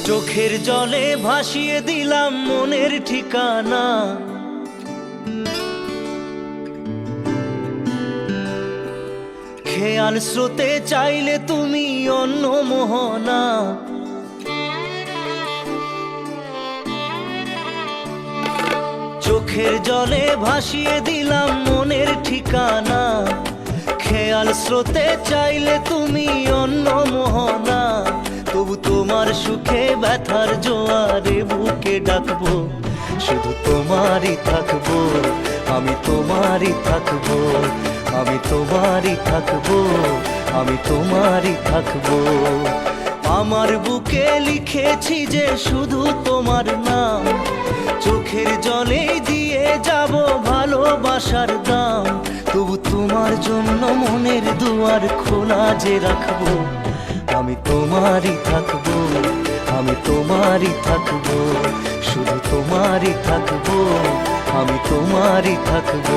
চোখের জলে ভাসিয়ে দিলাম মনের ঠিকানা। খেয়াল স্রোতে চাইলে তুমি অন্য মোহনা। চোখের জলে ভাসিয়ে দিলাম মনের ঠিকানা। খেয়াল স্রোতে চাইলে তুমি অন্য মোহনা। তবু তোমার সুখে ব্যথার জোয়ারে বুকে ডাকবো, শুধু তোমারই থাকবো, আমি তোমারই থাকবো, আমি তোমারই থাকবো, আমি তোমারই থাকবো। আমার বুকে লিখেছি যে শুধু তোমার নাম, চোখের জলে দিয়ে যাব ভালোবাসার দাম। তবু তোমার জন্য মনের দুয়ার খোলা যে রাখবো, আমি তোমারই থাকবো, আমি তোমারই থাকবো, শুধু তোমারই থাকবো, আমি তোমারই থাকবো।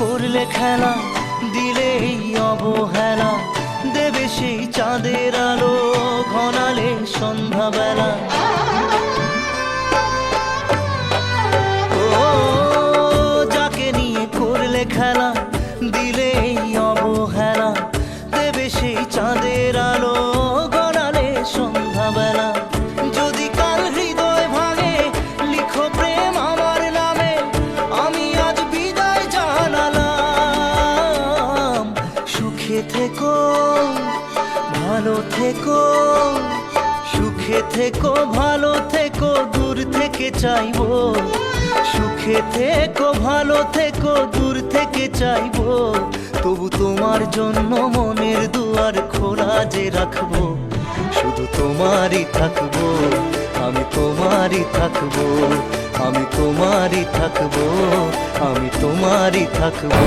করলে খেলা দিলে এই অবহেলা, দেবে সেই চাঁদের আলো ঘনালে সন্ধ্যাবেলা। ও যাকে নিয়ে করলে খেলা দিলে এই অবহেলা, দেবে সেই চাঁদের আলো ঘনালে সন্ধ্যাবেলা। যদি কাল হৃদয় ভাঙে লিখো প্রেম আমার নামে, আমি আজ বিদায় জানালাম। সুখে থেকো ভালো থেকো, সুখে থেকো ভালো থেকো, দূর থেকে চাইবো। সুখে থেকো ভালো থেকো, দূর থেকে চাইবো। তবু তোমার জন্য মনের দুয়ার খোলা যে রাখবো, শুধু তোমারই থাকবো, আমি তোমারই থাকবো, আমি তোমারই থাকবো, আমি তোমারই থাকবো।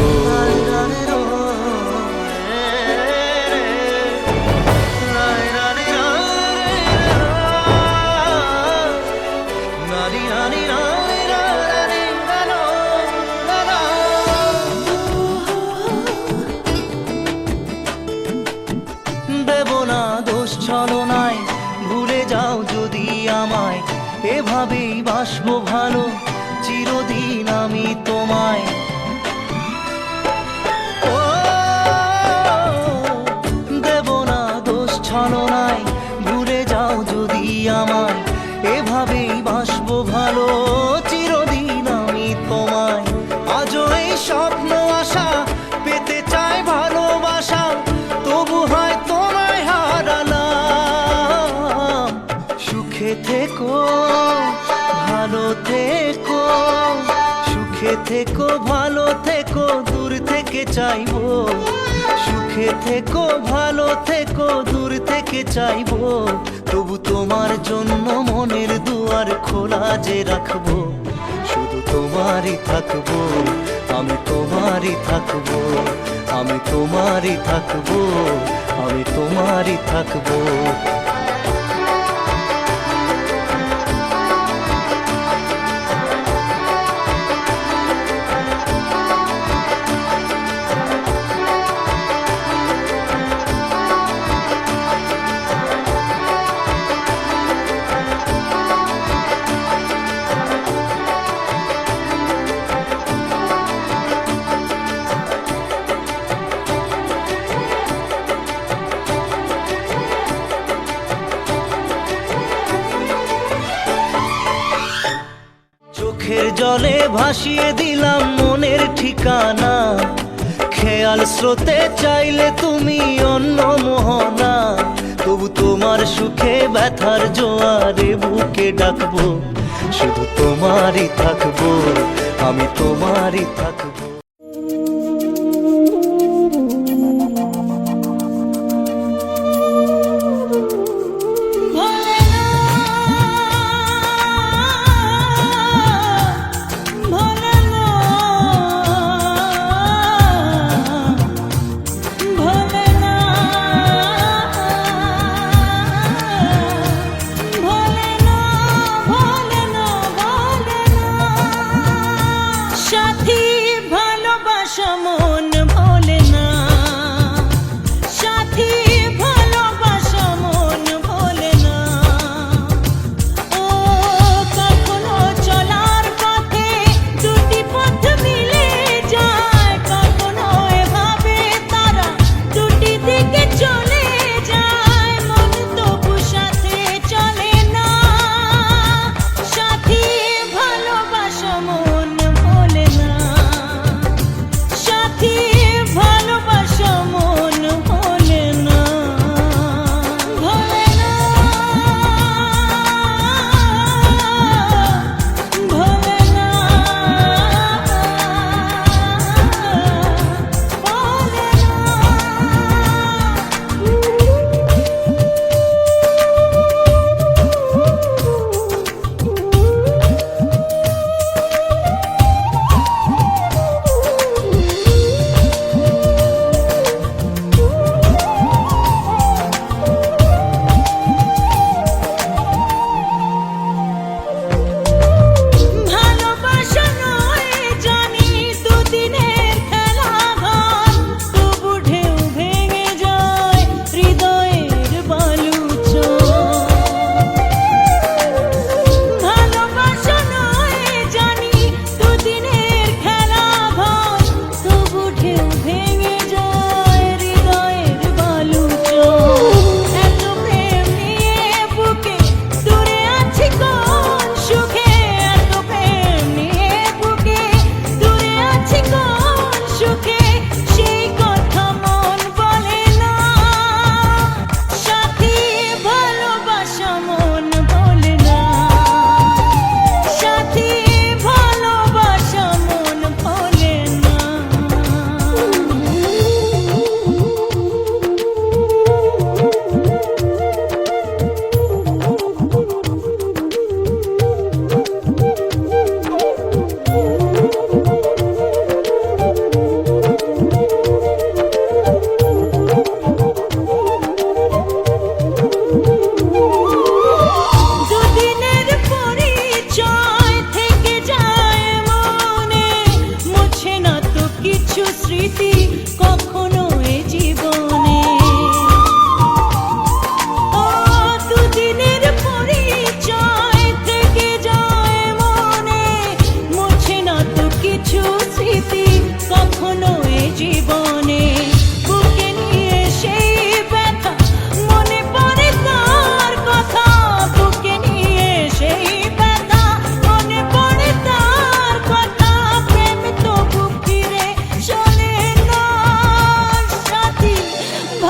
দেব না দোষ ছলনায়, ভুলে যাও যদি আমায়। এভাবেই বাসবো ভালো চিরদিন আমি তোমায়। ও দেব না দোষ ছলনায়, ভুলে যাও যদি আমায়। এভাবেই বাসবো ভালো চিরদিন আমি তোমায়। আজও এই স্বপ্ন আশা পেতে চাই ভালোবাসা, তবু হয় তোমায় হারালাম। সুখে থেকো ভালো থেকো, সুখে থেকো ভালো থেকো, দূর থেকে চাইবো। সুখে থেকো ভালো থেকো, দূর থেকে চাইবো। তবু তোমার জন্য মনের দুয়ার খোলা যে রাখবো, শুধু তোমারই থাকবো, আমি তোমারই থাকবো, আমি তোমারই থাকবো, আমি তোমারই থাকবো। চোখের জলে ভাসিয়ে দিলাম মনের ঠিকানা। খেয়াল স্রোতে চাইলে তুমি অন্য মোহনা। তবু তোমার সুখে ব্যথার জোয়ারে বুকে ডাকবো, শুধু তোমারই থাকবো, আমি তোমারই থাকবো। ভোলেনাথ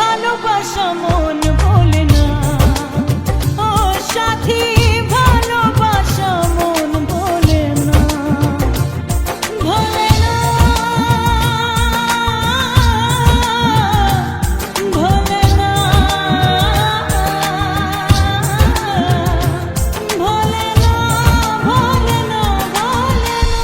ভালোবাসা মন ভোলে না, ও সাথী ভালোবাসা মন ভোলে না, ভোলে না, ভোলে না, ভোলে না, ভোলে না, ভোলে না।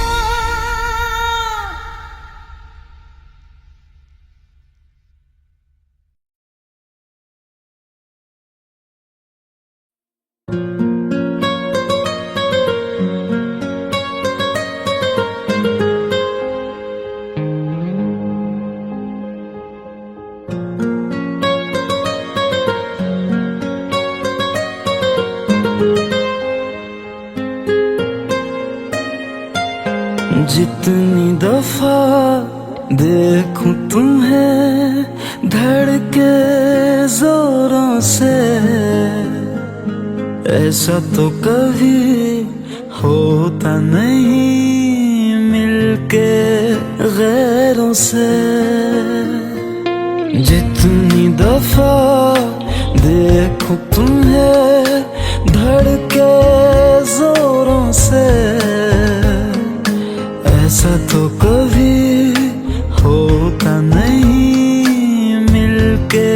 जितनी दफा देखूं तुम्हें धड़के जोरों से, ऐसा तो कभी होता नहीं मिलके गैरों से। जितनी दफा देखूं तुम्हें धड़के जोरों से, ऐसा तो कभी होता नहीं मिलके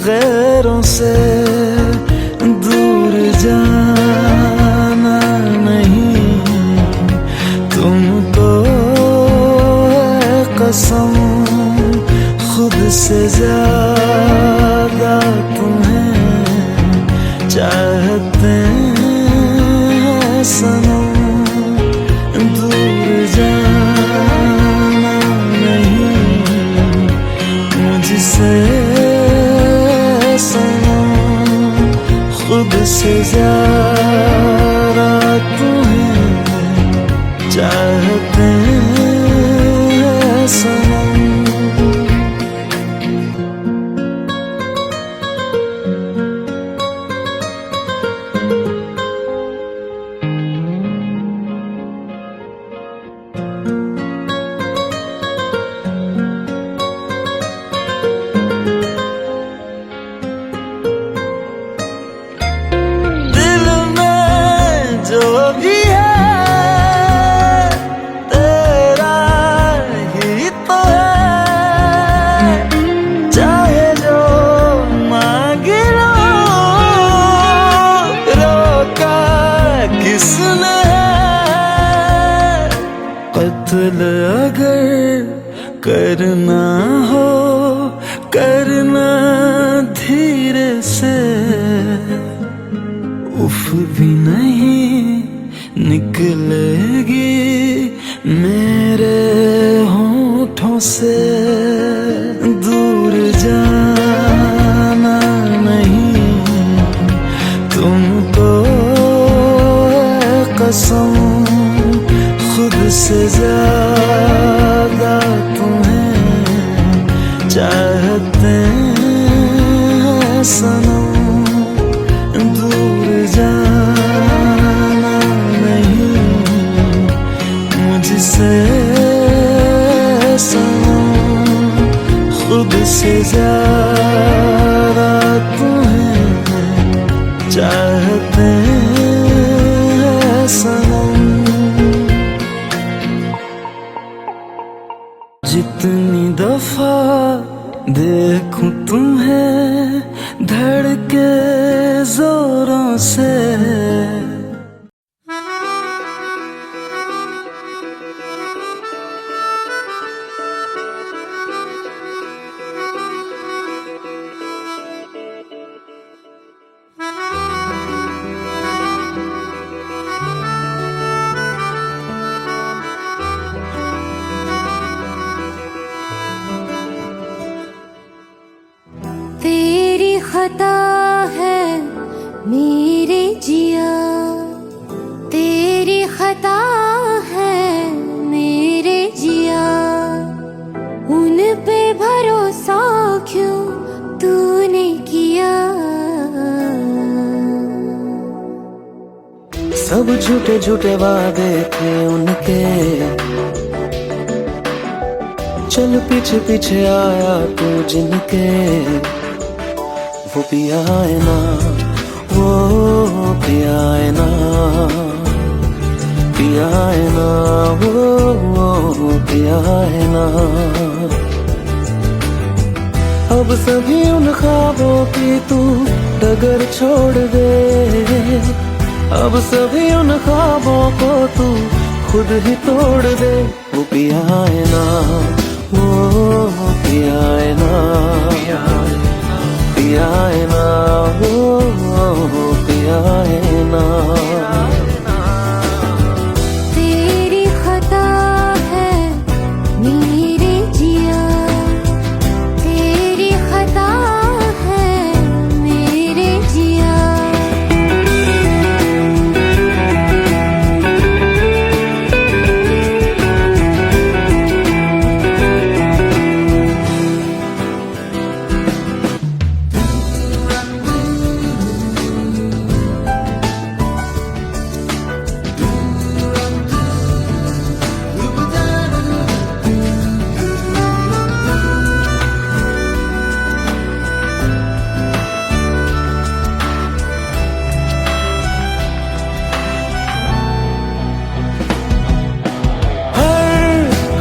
गैरों से। दूर जाना नहीं तुमको है कसम, खुद से ज्यादा तुम्हें चाहते हैं सनम। दूर जाना नहीं मुझसे सनम, खुद से ज्यादा तुम्हें चाहते हैं सनम। कत्ल अगर करना हो करना धीरे से, उफ भी नहीं निकलेगी मेरे होठों से। दूर जाना नहीं तुमको है कसम, खुद से ज्यादा तुम्हें चाहते हैं सनम। दूर जाना नहीं मुझसे सनम, खुद से ज्यादा तुम्हें चाहते हैं सनम। जितनी दफा देखूं तुम्हें धड़के जोरों से, खता है मेरे जिया, तेरी खता है मेरे जिया, उन पे भरोसा क्यों तूने किया। सब झूठे झूठे वादे थे उनके, चल पीछे पीछे आया तू जिनके। वो पिया है ना, वो पिया है ना, पिया है ना, वो पिया है ना। अब सभी उन ख्वाबों की तू डगर छोड़ दे, अब सभी उन ख्वाबों को तू खुद ही तोड़ दे। वो पिया है ना, वो पिया है ना, पिया है ना, वो पिया है ना। तेरी खता है मेरे जिया, तेरी खता है मेरे जिया।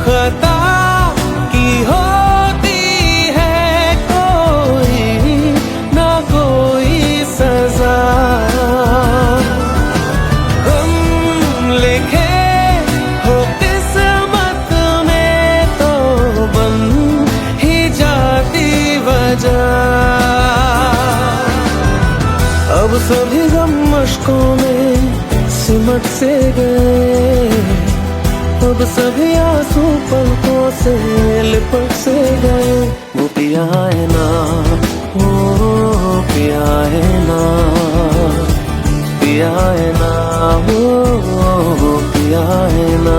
खता की होती है कोई ना कोई सजा, हम लिखे हो किस्मत में तो बन ही जाती वजह। अब सभी गम मशकों में सिमट से गए, अब सभी आंसू पलकों से लिपट से गए। वो पिया है ना, वो पिया है ना, पिया है ना, वो पिया है ना।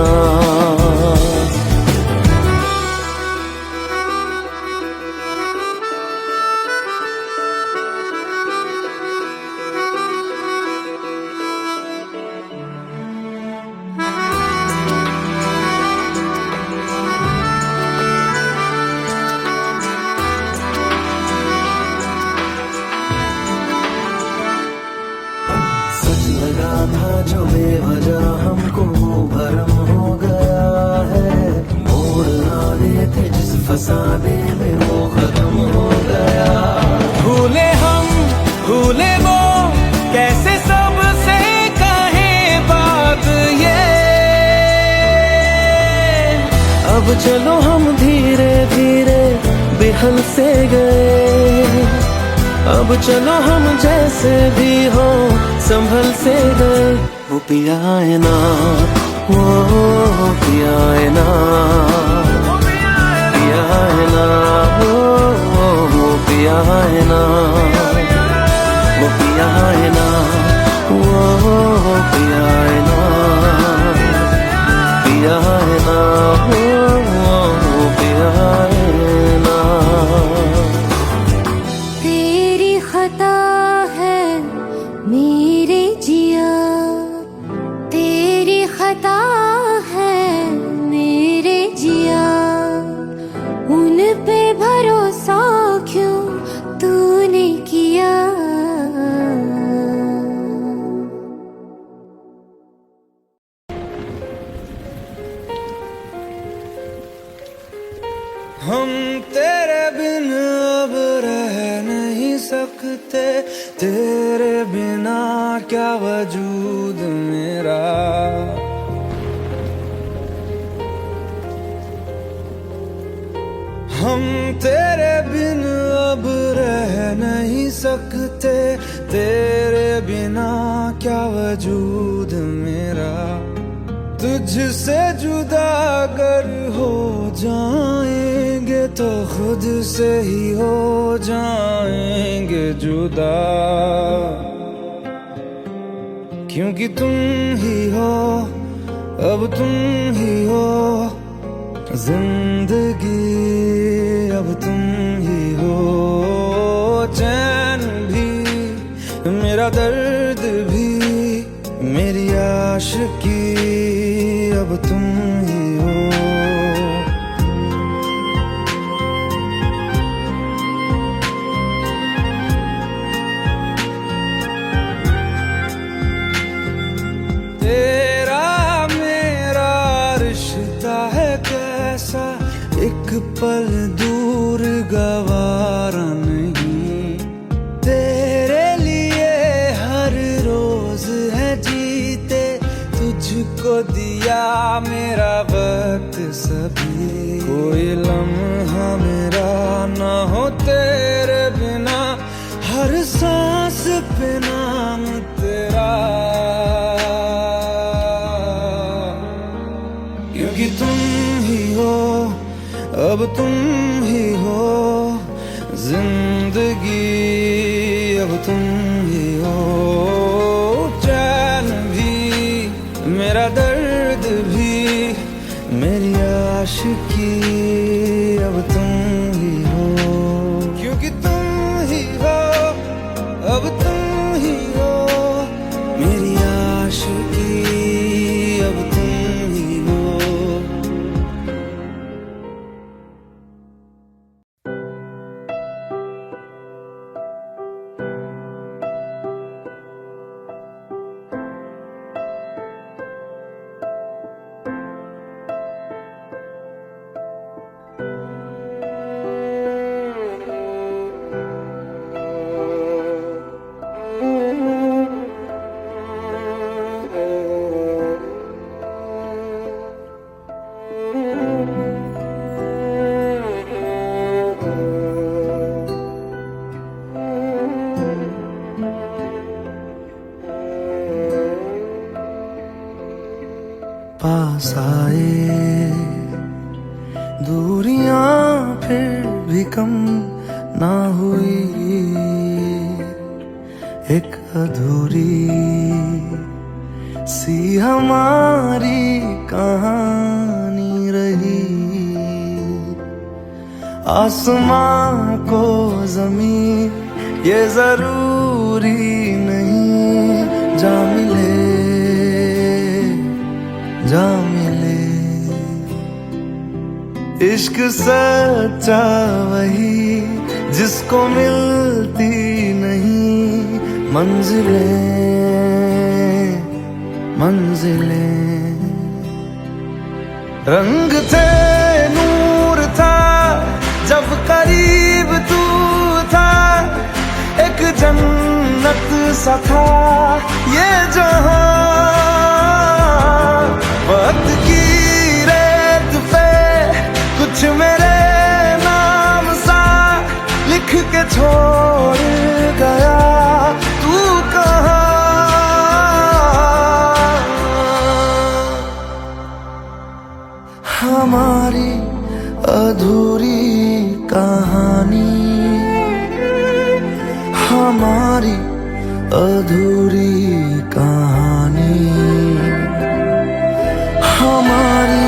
सच लगा था जो बेवजह हमको भरम हो गया है, मोड़ आने थे जिस फसाने में वो खत्म हो गया। भूले हम भूले वो कैसे सबसे कहें बात ये, अब चलो हम धीरे धीरे बिहल से गए, अब चलो हम जैसे भी हो संभल से गए। वो पिया है ना, वो पिया है ना, पिया है ना, वो पिया है ना, वो पिया है ना, वो पिया है ना, पिया है ना, वो पिया है ना। तेरी खता है मेरे जिया, तेरी खता है मेरे जिया। उन पे भरोसा क्यों तूने किया। हम तेरे बिन अब रह नहीं सकते, तेरे बिना क्या वजूद मेरा। हम तेरे बिन अब रह नहीं सकते, तेरे बिना क्या वजूद मेरा। तुझसे जुदा अगर हो जाएंगे तो खुद से ही हो जाएंगे जुदा, क्योंकि तुम ही हो, अब तुम ही हो जिंदगी, अब तुम ही हो चैन भी, मेरा दर्द भी, मेरी आशिकी, अब तुम ही हो। पल दूर गवारा नहीं, तेरे लिए हर रोज है जीते, तुझको दिया मेरा वक्त सभी, कोई लम्हा मेरा ना हो तेरे बिना, हर सांस पे नाम तेरा, क्योंकि तुम ही हो, अब तुम ही हो जिंदगी, अब तुम ही हो चैन भी, मेरा दर्द भी, मेरी आशिकी, अब तुम ही हो, क्योंकि तुम ही हो, अब तुम ही हो मेरी आशिकी, अब तुम ही हो। पास आए दूरियां फिर भी कम ना हुई, एक अधूरी सी हमारी कहानी रही, आसमां को ज़मीं ये जरूरी नहीं, जा मिले जा मिले, इश्क सच्चा वही जिसको मिलती नहीं मंजिलें मंजिलें, रंग थे नूर था जब करीब तू था, एक जन्नत सा था ये जहां, वक्त की रेत पे कुछ मेरे नाम सा लिख के छोड़ गया, तू कहाँ, हमारी अधूरी कहानी, हमारी अधूरी कहानी, हमारी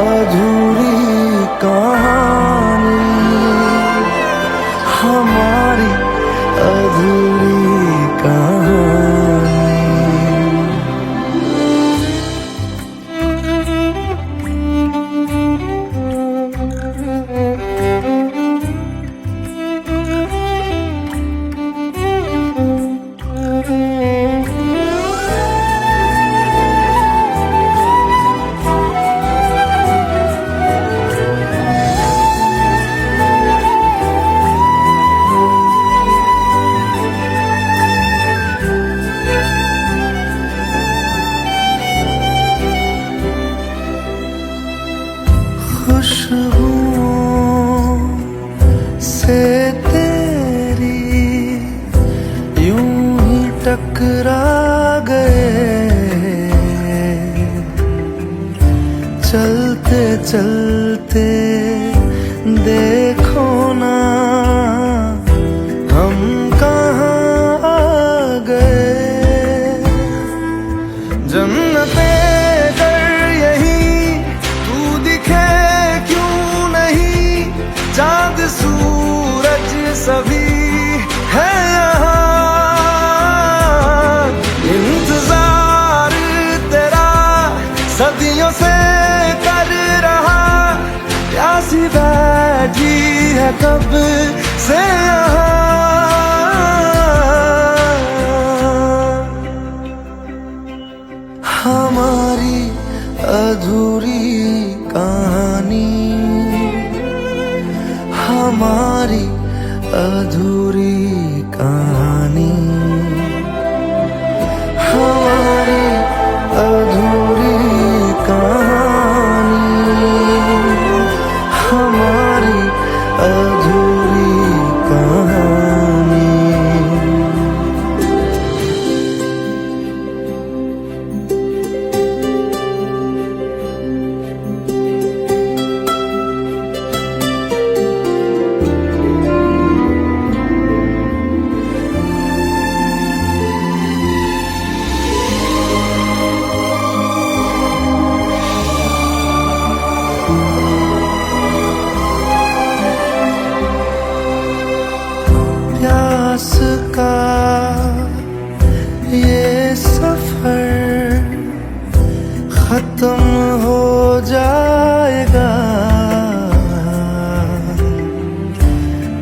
अधूरी कहानी, हमारी अधूरी कहानी। खुशबुओं से तेरी यूं ही टकरा गए, चलते चलते देखो ना हम कहाँ आ गए, जन्नते चाँद सूरज सभी है यहाँ, इंतजार तेरा सदियों से कर रहा, प्यासी बैठी है कब से यहाँ, हमारी अधूरी कहानी, पास का ये सफर खत्म हो जाएगा,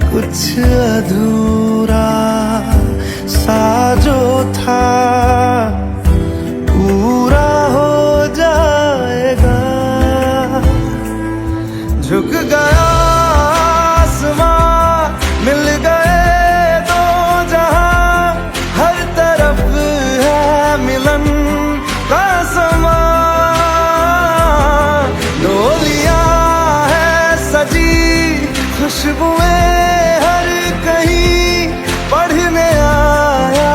कुछ अधूरा सा जो था पूरा हो जाएगा। झुक गया आसमां, मिल गए दो जहां, हर तरफ है मिलन का समा। डोलियां है सजी, खुशबुएं हर कहीं, पढ़ने आया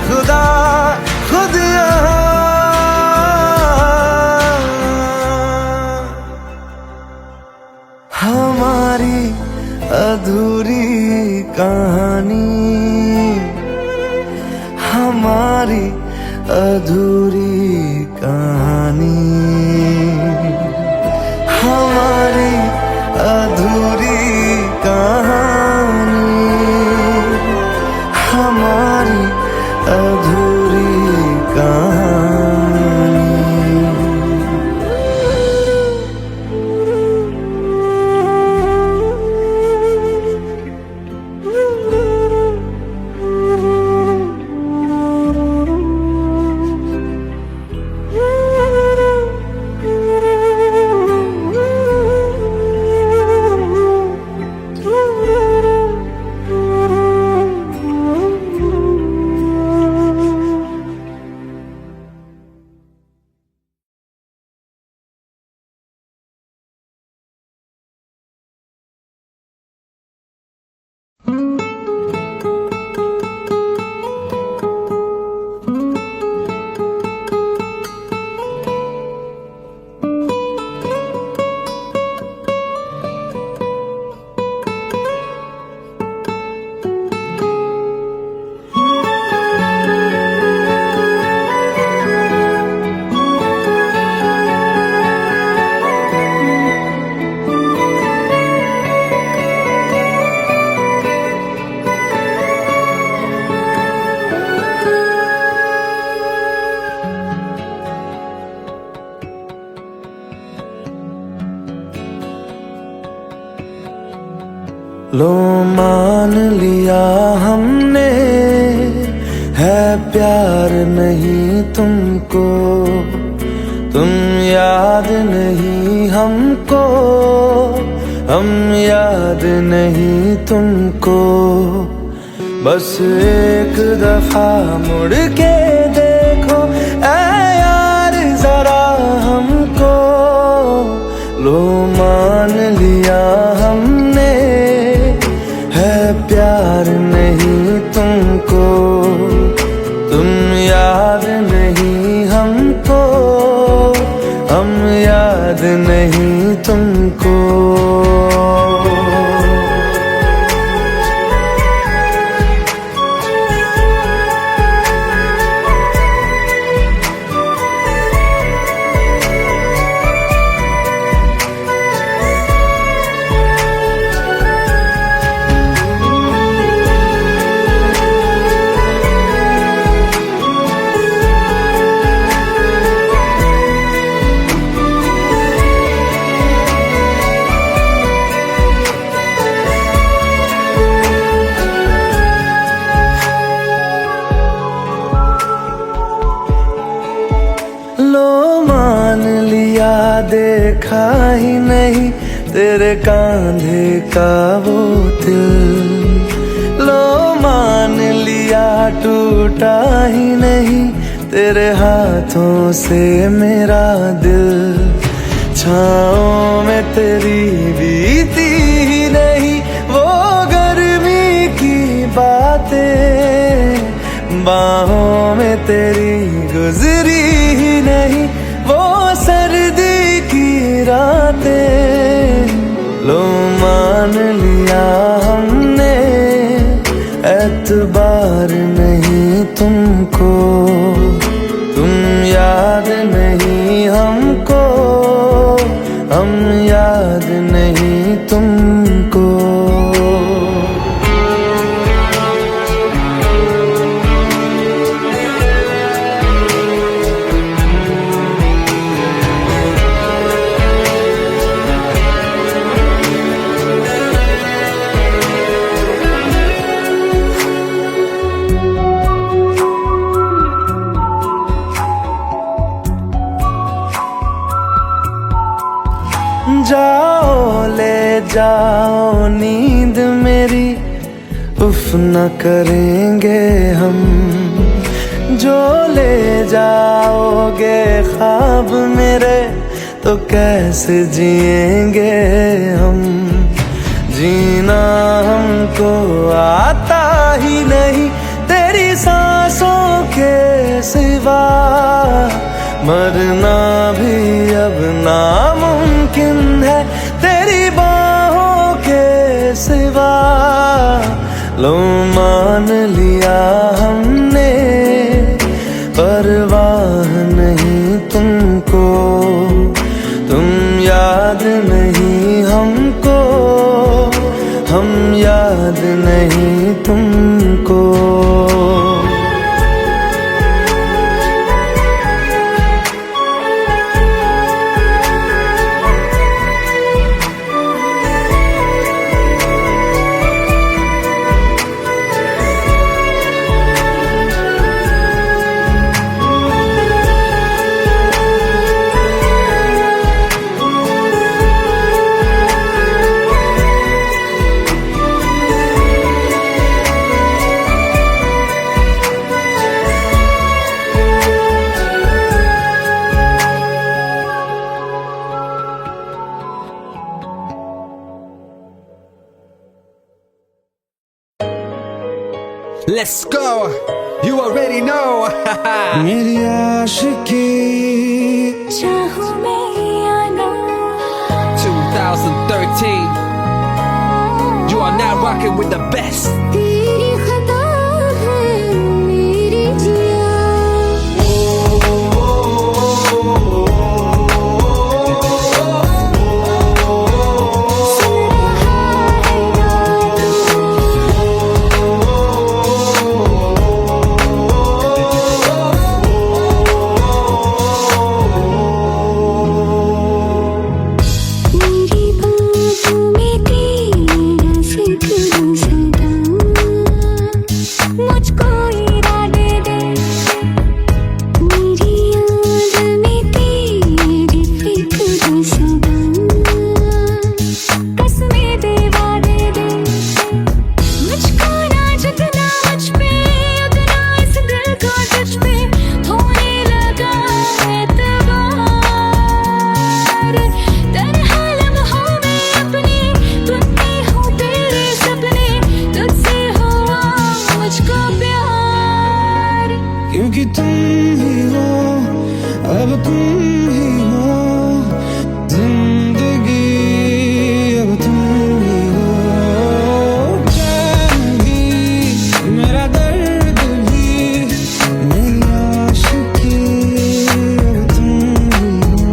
खुदा खुद यहाँ। हमारी अधूरी कहानी, हमारी अधूरी कहानी, हमारी अधूरी कहानी, हमारी अधूरी कहानी। लो मान लिया हमने, है प्यार नहीं तुमको, तुम याद नहीं हमको, हम याद नहीं तुमको। बस एक दफा मुड़ के देखो ऐ यार जरा हमको। लो मान लिया हमने, है प्यार नहीं तुमको, तुम याद नहीं हमको, हम याद नहीं तुमको। देखा ही नहीं तेरे कांधे का वो दिल, लो मान लिया टूटा ही नहीं तेरे हाथों से मेरा दिल। छाँव में तेरी बीती ही नहीं वो गर्मी की बातें, बाहों में तेरी गुजरी ही नहीं वो सर्दी की रातें। लो मान लिया हमने, एतबार नहीं तुमको, तुम याद नहीं हमको, हम याद नहीं तुमको। जाओ नींद मेरी, उफ न करेंगे हम। जो ले जाओगे ख्वाब मेरे, तो कैसे जिएंगे हम। जीना हमको आता ही नहीं तेरी सांसों के सिवा, मरना भी अब नामुमकिन है तेरी बाहों के सिवा। लो मान लिया हमने, परवाह नहीं तुमको, तुम याद नहीं हमको, हम याद नहीं तुमको। Let's go. You already know. मेरी आशिकी चाहूं मैं या ना, 2013. You are now rocking with the best. तेरी खता है मेरी जिया। क्योंकि तुम ही हो, अब तुम ही हो जिंदगी, अब तुम ही हो। चैन भी मेरा दर्द भी, मेरी आशिकी, अब तुम ही हो।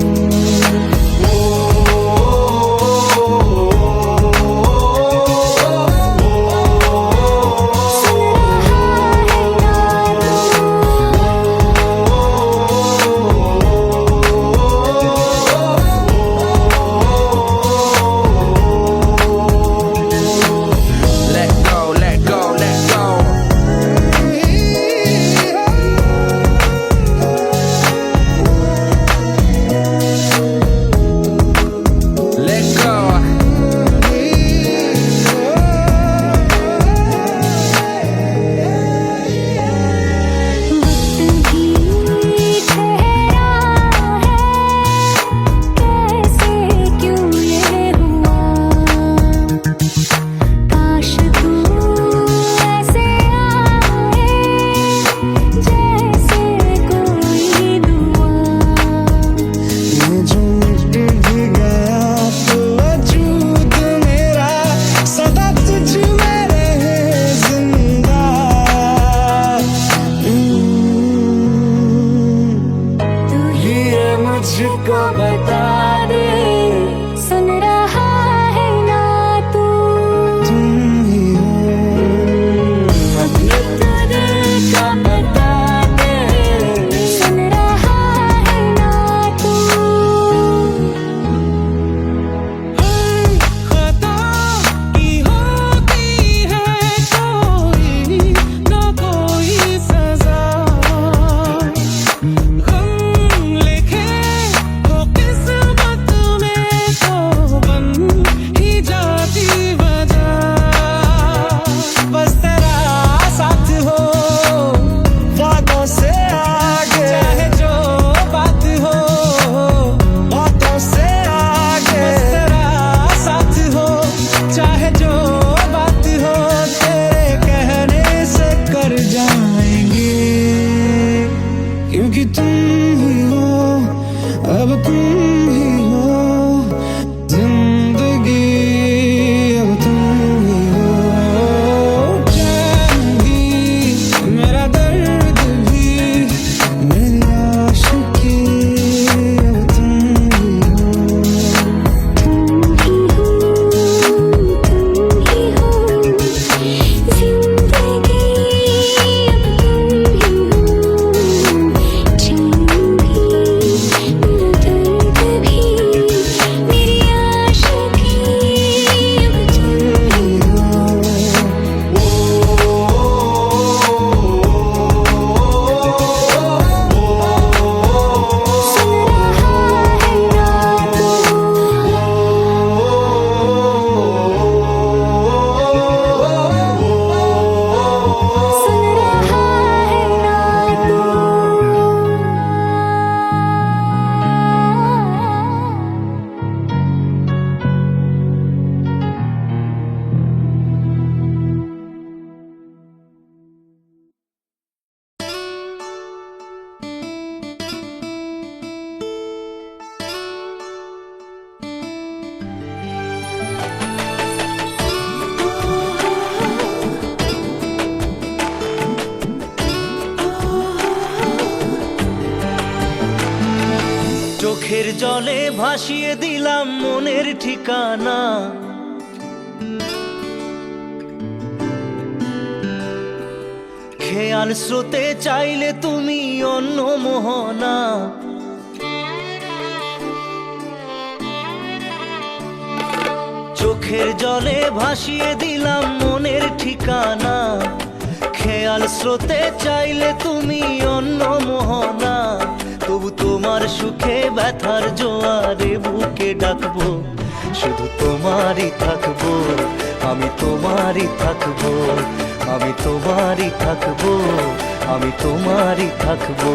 চোখের জলে ভাসিয়ে দিলাম মনের ঠিকানা, খেয়াল স্রোতে চাইলে তুমি অন্য মোহনা। চোখের জলে ভাসিয়ে দিলাম মনের ঠিকানা, খেয়াল স্রোতে চাইলে তুমি অন্য মোহনা। তবু তোমার সুখে ব্যথার জোয়ারে বুকে ডাকবো, শুধু তোমারই থাকবো, আমি তোমারই থাকবো, আমি তোমারই থাকবো, আমি তোমারই থাকবো।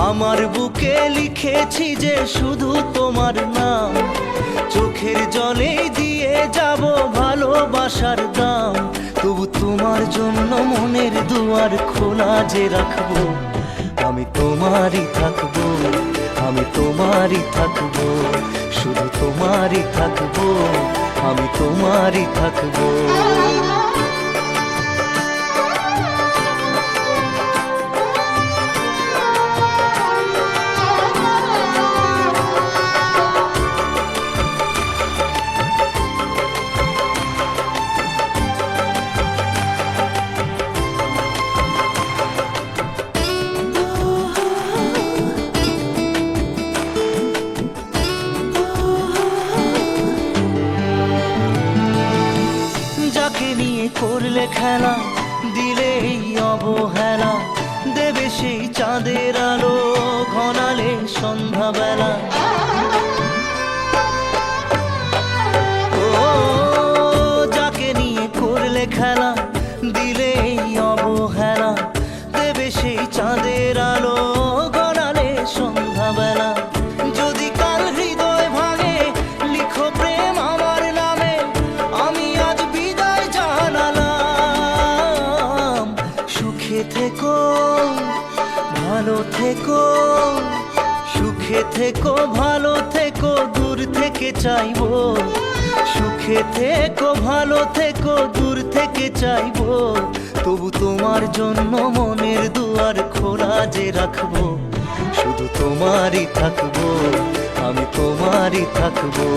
আমার বুকে লিখেছি যে শুধু তোমার নাম, চোখের জলে দিয়ে যাব ভালোবাসার দাম। তবু তোমার জন্য মনের দুয়ার খোলা যে রাখবো, আমি তোমারই থাকবো, আমি তোমারই থাকবো, শুধু তোমারই থাকবো, আমি তোমারই থাকবো। যাকে নিয়ে করলে খেলা, দিলে এই অবহেলা, দেবে সেই চাঁদের আলো ঘনালে সন্ধ্যাবেলা। ও যাকে নিয়ে করলে খেলা, দিলে এই অবহেলা, দেবে সেই চাঁদের আলো ঘনালে সন্ধ্যাবেলা। যদি কাল হৃদয় ভাঙে লিখো প্রেম আমার নামে, আমি আজ বিদায় জানালাম। সুখে থেকো ভালো থেকো, সুখে থেকো ভালো থেকো, দূর থেকে চাইবো। সুখে থেকো ভালো থেকো, দূর থেকে চাইবো। তবু তোমার জন্য মনের দুয়ার খোলা যে রাখবো, শুধু তোমারই থাকবো, আমি তোমারই থাকবো,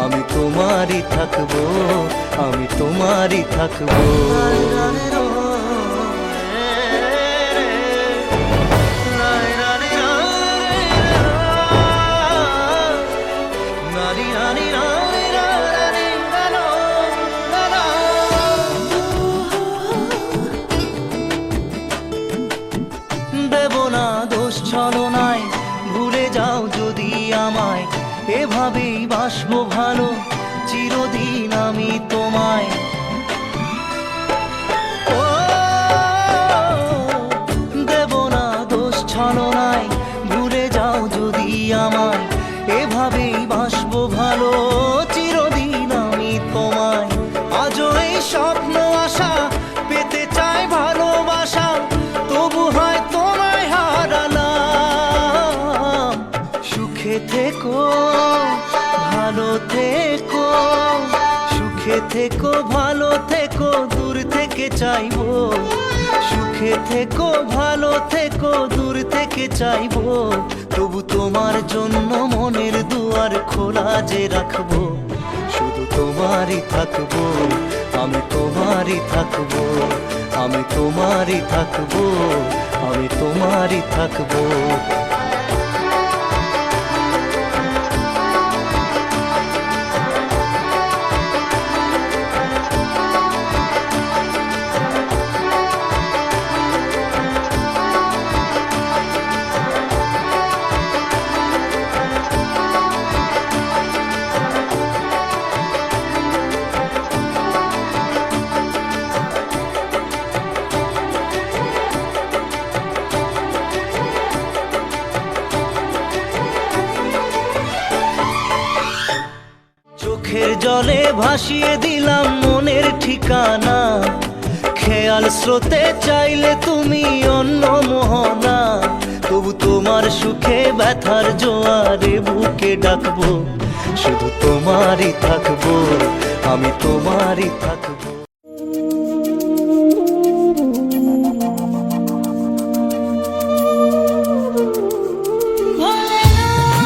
আমি তোমারই থাকবো, আমি তোমারই থাকবো। দেব না দোষ ছলনায়, ভুলে যাও যদি আমায়, এভাবেই বাসবো ভালো চিরদিন আমি তোমায়। ও দেব না দোষ ছলনায়, ভুলে যাও যদি আমায়, এভাবেই বাসবো ভালো চিরদিন আমি তোমায়। আজও এই স্বপ্ন আশা পেতে চাই ভালোবাসা, তবু হয় তোমায় হারালাম। সুখে থেকো ভালো থেকো, সুখে থেকো ভালো থেকো, দূর থেকে চাইবো। সুখে থেকো ভালো থেকো, দূর থেকে চাইবো। তবু তোমার জন্য মনের দুয়ার খোলা যে রাখবো, শুধু তোমারই থাকবো, আমি তোমারই থাকবো, আমি তোমারই থাকবো, আমি তোমারই থাকবো। চোখের জলে ভাসিয়ে দিলাম মনের ঠিকানা, খেয়াল স্রোতে চাইলে তুমি অন্য মোহনা। তবু তোমার সুখে ব্যথার জোয়ারে বুকে ডাকবো, শুধু তোমারই থাকবো, আমি তোমারই থাকবো। ভোলেনাথ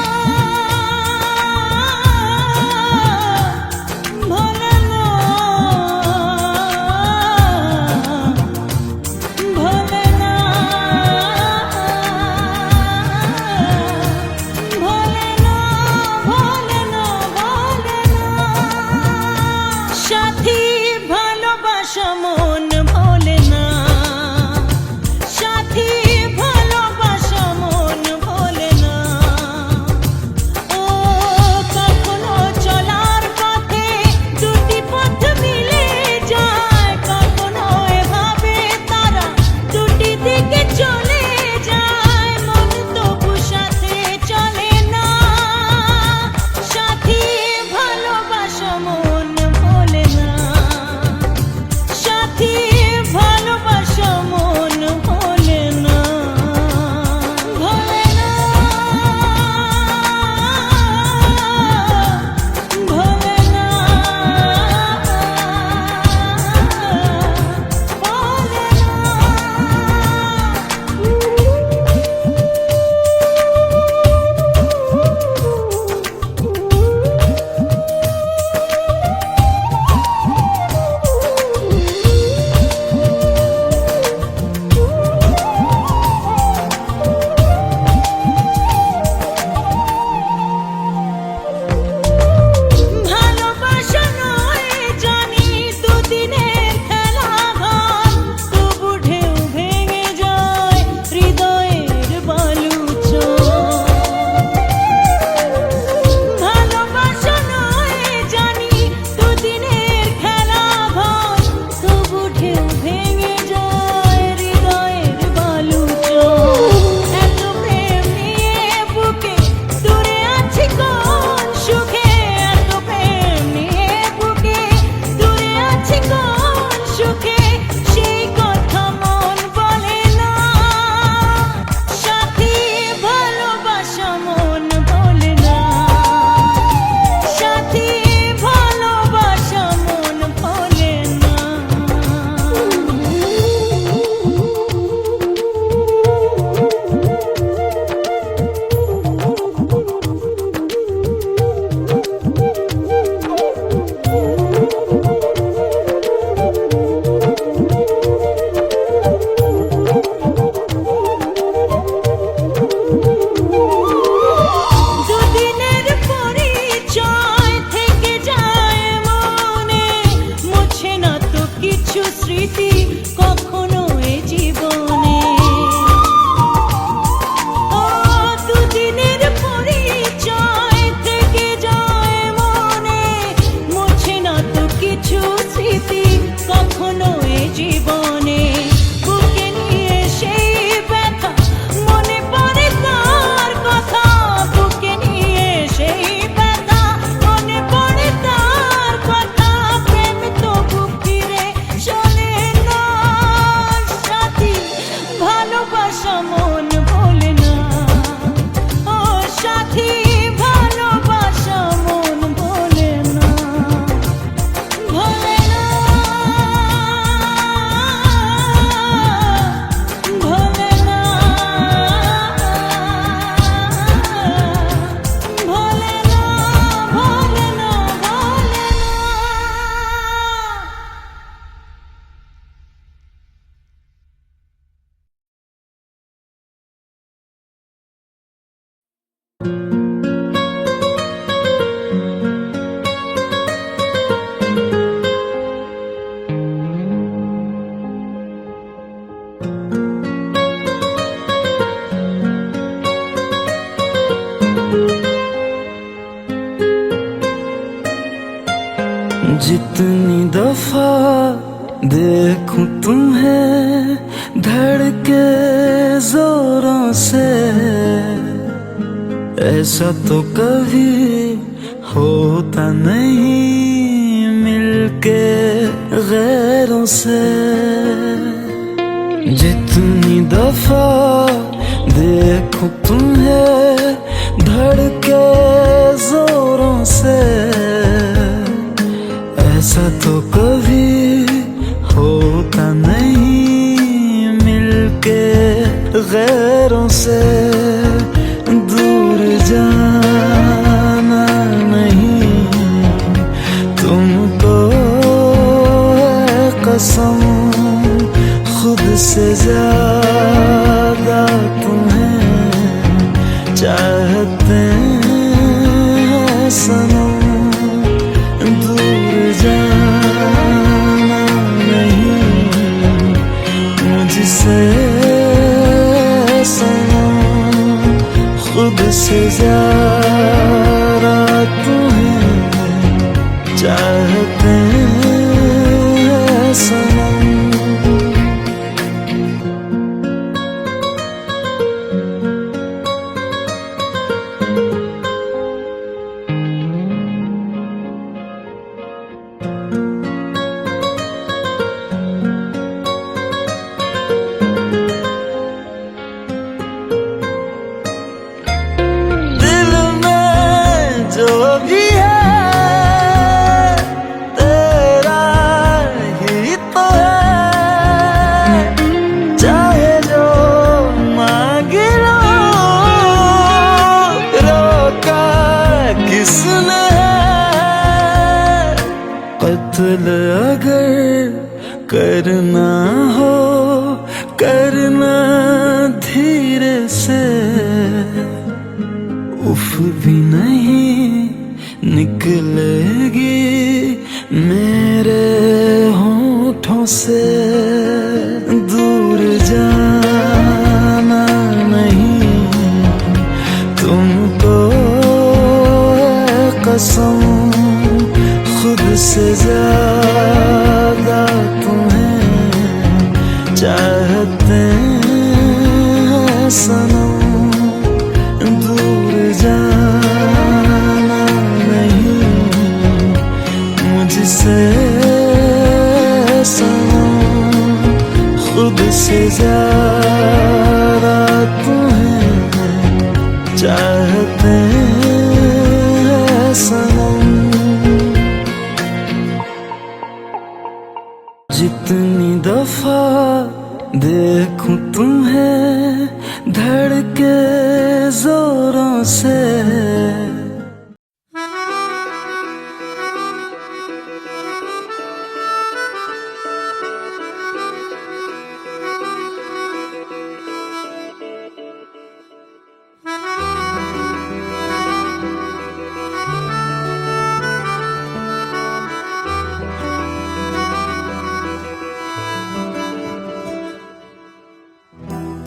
जितनी दफा देखूं तुम्हें धड़के जोरों से, ऐसा तो कभी होता नहीं मिलके गैरों से। जितनी दफा देखूं तुम्हें धड़के जोरों से, ऐसा तो कभी होता नहीं मिलके गैरों से। दूर जाना नहीं तुमको है कसम, खुद से ज्यादा तुम्हें चाहते हैं सनम। दूर जाना नहीं मुझसे सनम, खुद से ज्यादा तुम्हें चाहते हैं सनम। जो भी है तेरा ही तो है, चाहे जो मांग लो, रोका किसने है। कत्ल अगर करना हो करना धीरे से, उफ भी नहीं निकलेगी मेरे होठों से। दूर जाना नहीं तुमको है कसम, खुद से ज्यादा तुम्हें चाहते हैं सनम। दूर जाना नहीं मुझसे सनम, खुद से ज्यादा तुम्हें चाहते हैं सनम। जितनी दफा देखूं तुम्हें धड़के जोरों से,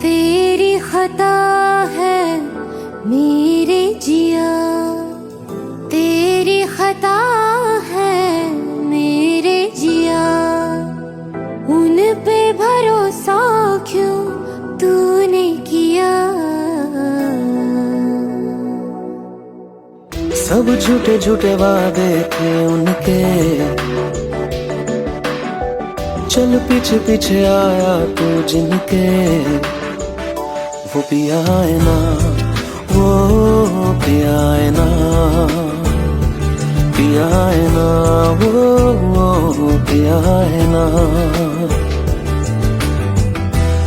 तेरी खता है मेरे जिया, तेरी खता है मेरे जिया, उन पे भरोसा क्यों तूने किया। सब झूठे झूठे वादे थे उनके, चल पीछे पीछे आया तू जिनके। वो पिया है ना, वो पिया है ना, पिया है ना, वो पिया है ना।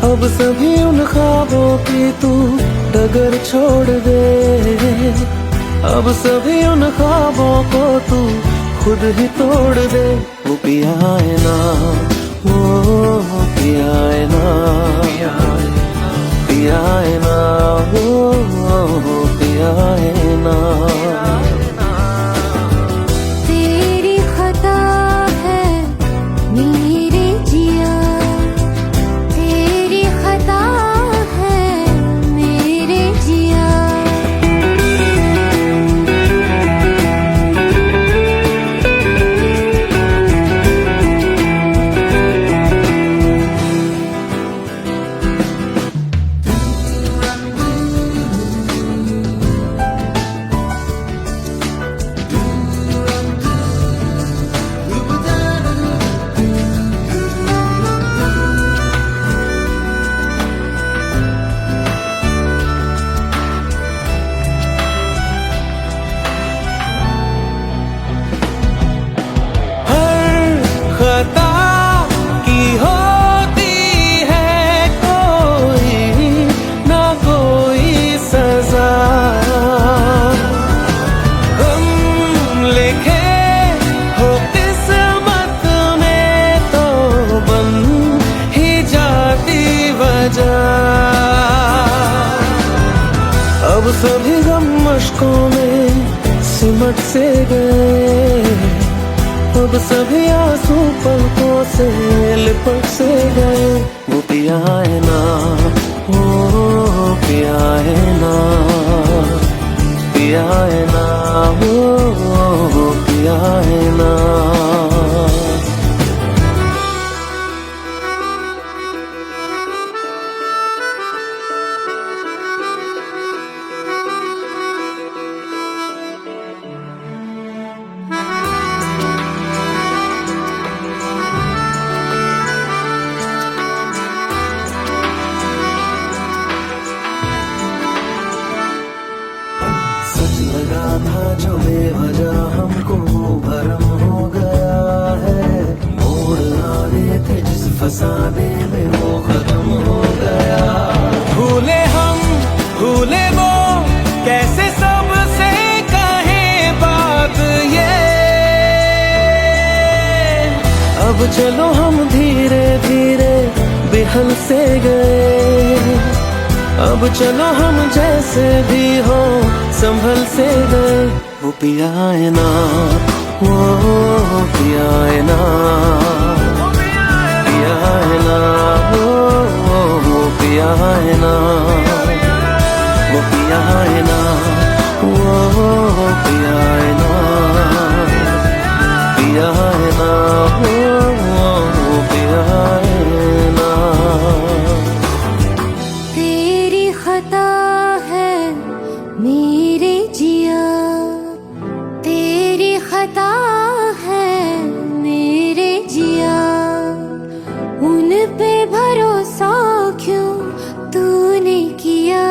अब सभी उन ख्वाबों की तू डगर छोड़ दे, अब सभी उन ख्वाबों को तू खुद ही तोड़ दे। वो पिया है ना, वो पिया है ना, पिया है ना, वो पिया है ना। तेरी खता है मेरे जिया, तेरी खता है मेरे जिया। सभी गम मशकों में सिमट से गए, अब सभी आंसू पलकों से लिपट से गए। वो पिया है ना, वो पिया है ना, पिया है ना, वो पिया है ना। सच लगा था जो बेवजह हमको वो भरम हो गया है। मोड़ आने थे जिस फसाने में वो खत्म हो गया। भूले हम भूले वो, कैसे सबसे कहें बात ये। अब चलो हम धीरे धीरे बेहल से गए, अब चलो हम जैसे भी हो संभल से गए। वो पिया है ना, वो पिया है ना, पिया है ना, वो पिया है ना, वो पिया है ना, वो पिया है ना, पिया है ना, वो पिया है ना। तेरी खता है मेरे जिया, तेरी खता है मेरे जिया। उन पे भरोसा क्यों तूने किया।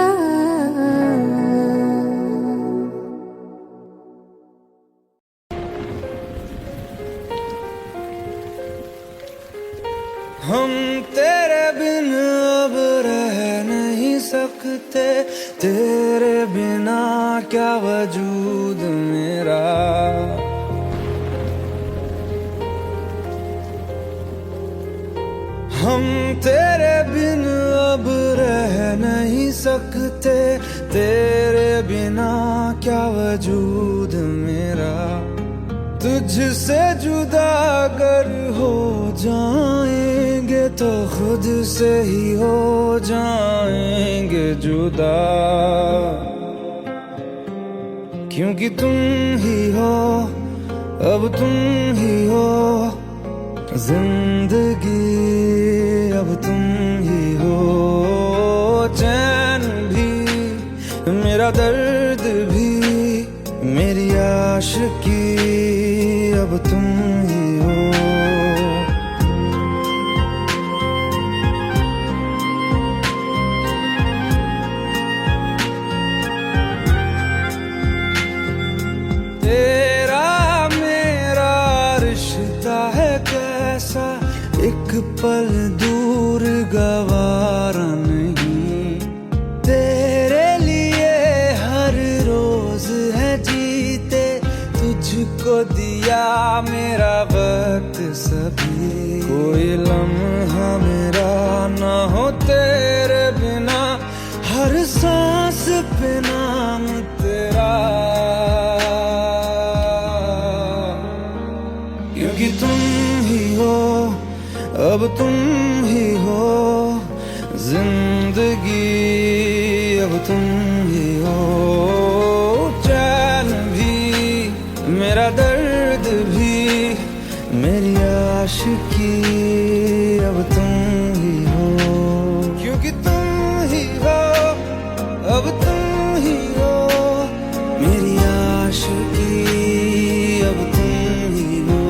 हम तेरे बिन अब रह नहीं सकते, तेरे बिना क्या वजूद मेरा। हम तेरे बिन अब रह नहीं सकते, तेरे बिना क्या वजूद मेरा। तुझसे जुदा अगर हो जाएंगे तो खुद से ही हो जाएंगे जुदा। क्योंकि तुम ही हो, अब तुम ही हो जिंदगी, अब तुम ही हो चैन भी, मेरा दर्द भी, मेरी आशिकी, अब तुम ही हो। तेरा मेरा रिश्ता है कैसा, एक पल दूर गवारा नहीं। तेरे लिए हर रोज है जीते, तुझको दिया मेरा वक्त सभी। कोई लम्हा मेरा ना हो तेरे बिना, हर सांस पे नाम तेरा। क्योंकि तुम ही हो, अब तुम ही हो जिंदगी, अब तुम ही हो चैन भी, मेरा दर्द भी, मेरी आशिकी, अब तुम ही हो। क्योंकि तुम ही हो, अब तुम ही हो मेरी आशिकी, अब तुम ही हो।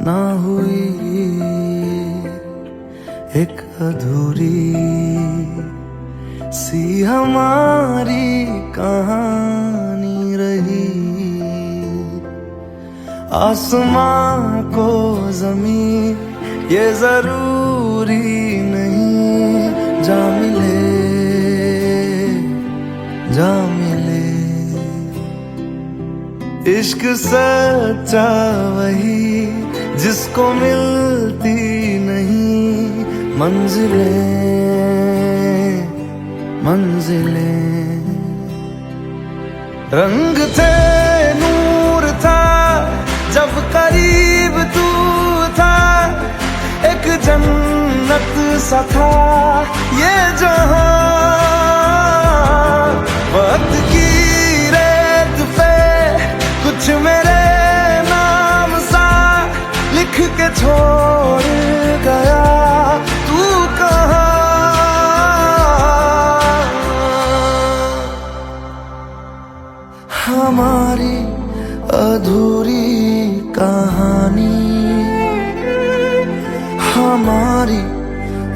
ना हुई, एक अधूरी सी हमारी कहानी रही। आसमां को ज़मीं ये जरूरी नहीं, जा मिले जा मिले। इश्क सच्चा वही जिसको मिलती नहीं मंजिलें मंजिलें। रंग थे नूर था जब करीब तू था, एक जन्नत सा था ये जहां। वक्त की रेत पे कुछ मेरे नाम सा लिख के छोड़ गया, तू कहाँ? हमारी अधूरी कहानी, हमारी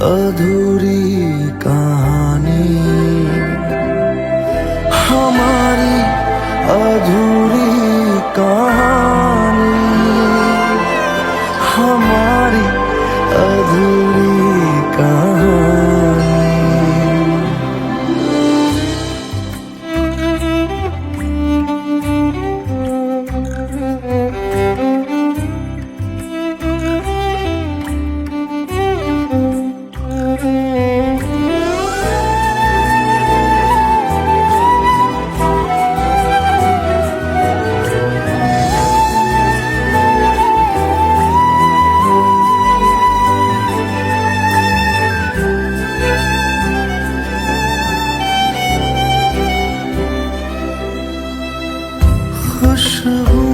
अधूरी कहानी, हमारी अधूरी कहानी, हमारी अधूरी कहानी।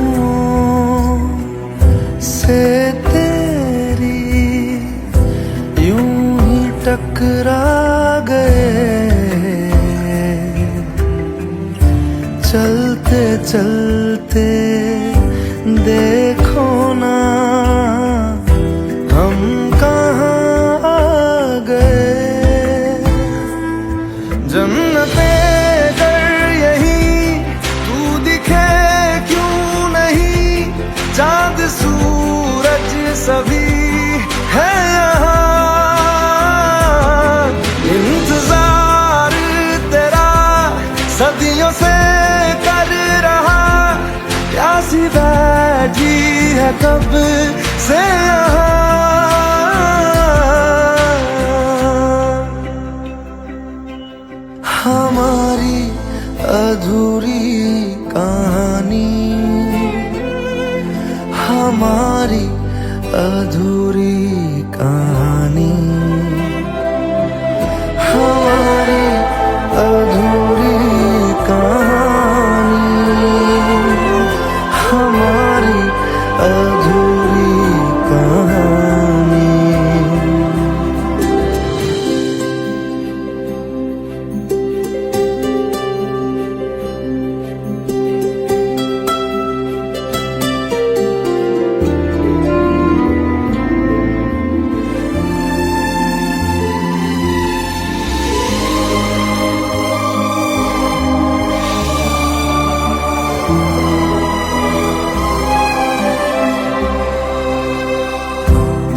खुशबुओं से तेरी यूं ही टकरा गए, चलते चलते देखो ना हम कहाँ आ गए। जन्नते चाँद सूरज सभी है यहाँ, इंतजार तेरा सदियों से कर रहा, प्यासी बैठी है कब से यहाँ। हमारी अधूरी कहानी, हमारी अधूरी कहानी, हमारी अधूरी कहानी, हमारी अधूरी कहानी।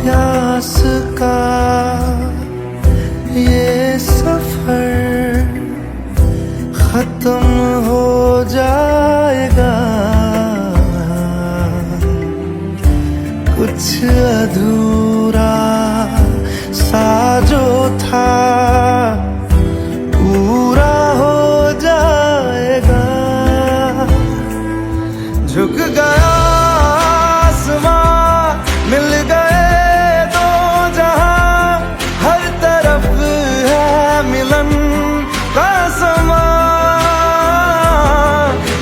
प्यास का ये सफर खत्म हो जाएगा, कुछ अधूरा सा जो था पूरा हो जाएगा। झुक गया आसमां, मिल गए दो जहां, हर तरफ है मिलन का समा।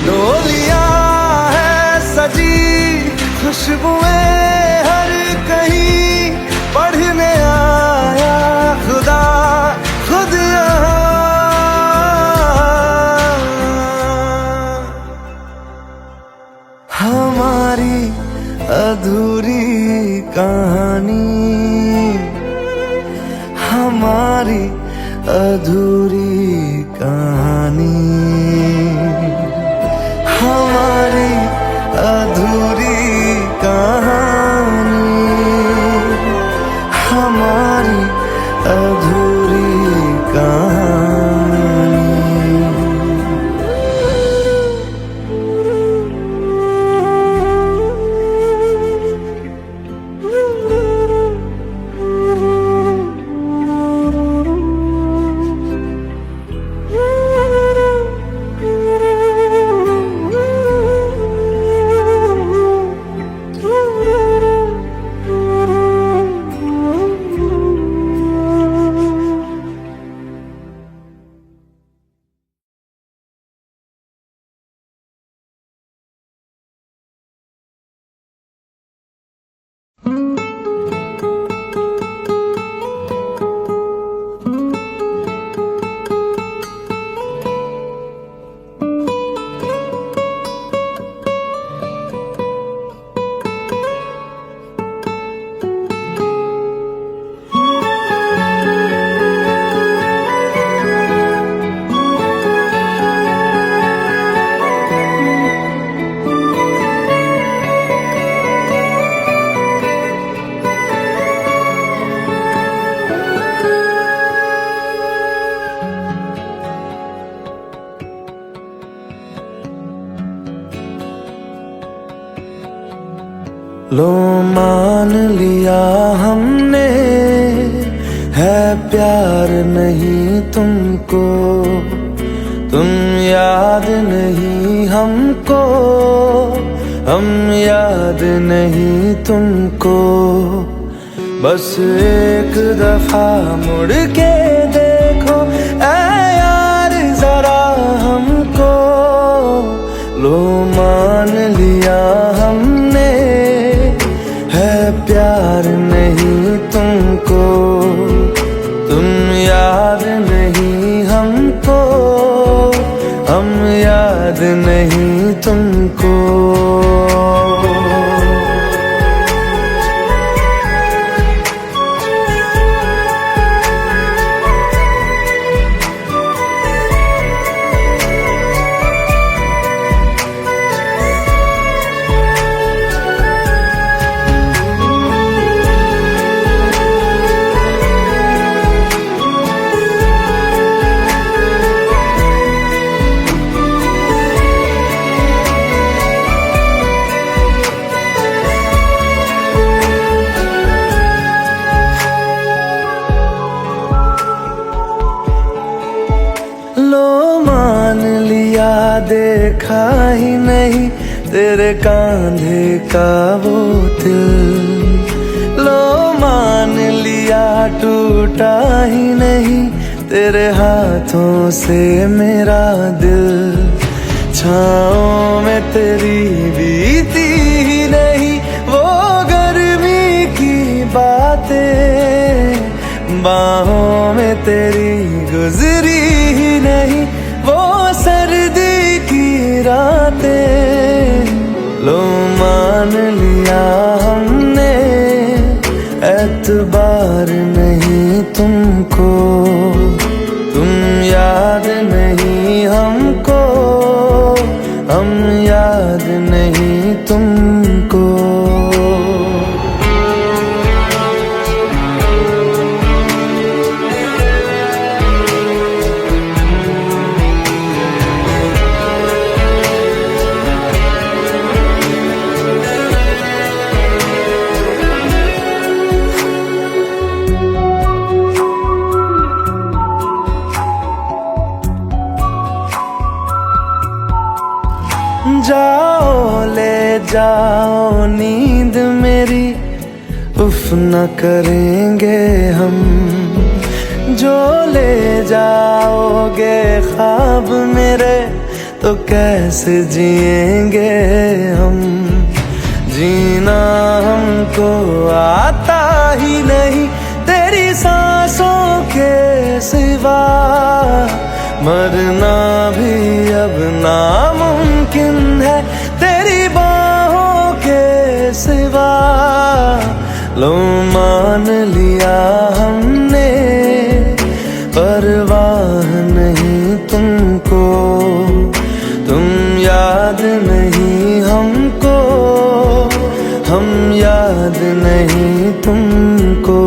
डोलियां है सजी, खुशबुएं हर कहीं, पढ़ने आया खुदा खुद यहाँ। हमारी अधूरी कहानी, हमारी अधूरी कहानी, हमारी अधूरी कहानी, हमारी अधूरी कहानी। लो मान लिया हमने, है प्यार नहीं तुमको, तुम याद नहीं हमको, हम याद नहीं तुमको। बस एक दफा मुड़ के देखो ऐ यार जरा हमको। लो मान लिया हमने, है प्यार नहीं तुमको, तुम याद नहीं हमको, हम याद नहीं तुमको। लो मान लिया देखा ही नहीं तेरे कांधे का वो दिल। लो मान लिया टूटा ही नहीं तेरे हाथों से मेरा दिल। छाँव में तेरी बीती ही नहीं वो गर्मी की बातें, बाहों में तेरी गुजरी ही नहीं वो सर्दी की रातें। लो मान लिया हमने, एतबार नहीं तुमको, तुम याद नहीं हमको, हम याद नहीं तुमको। जाओ ले जाओ नींद मेरी, उफ न करेंगे हम। जो ले जाओगे ख्वाब मेरे तो कैसे जिएंगे हम। जीना हमको आता ही नहीं तेरी सांसों के सिवा, मरना भी अब नामुमकिन है तेरी बाहों के सिवा। लो मान लिया हमने, परवाह नहीं तुमको, तुम याद नहीं हमको, हम याद नहीं तुमको।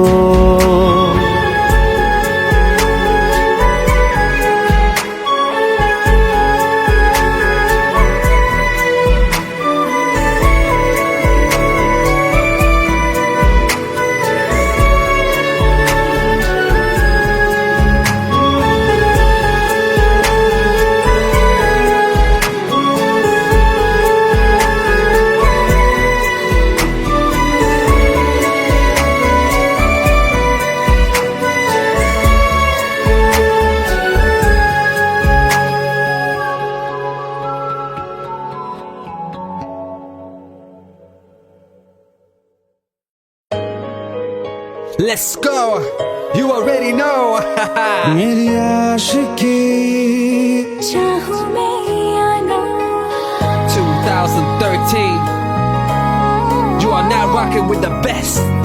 Let's go. You already know. मेरी आशिकी चाहूं मैं या ना 2013. You are now rocking with the best.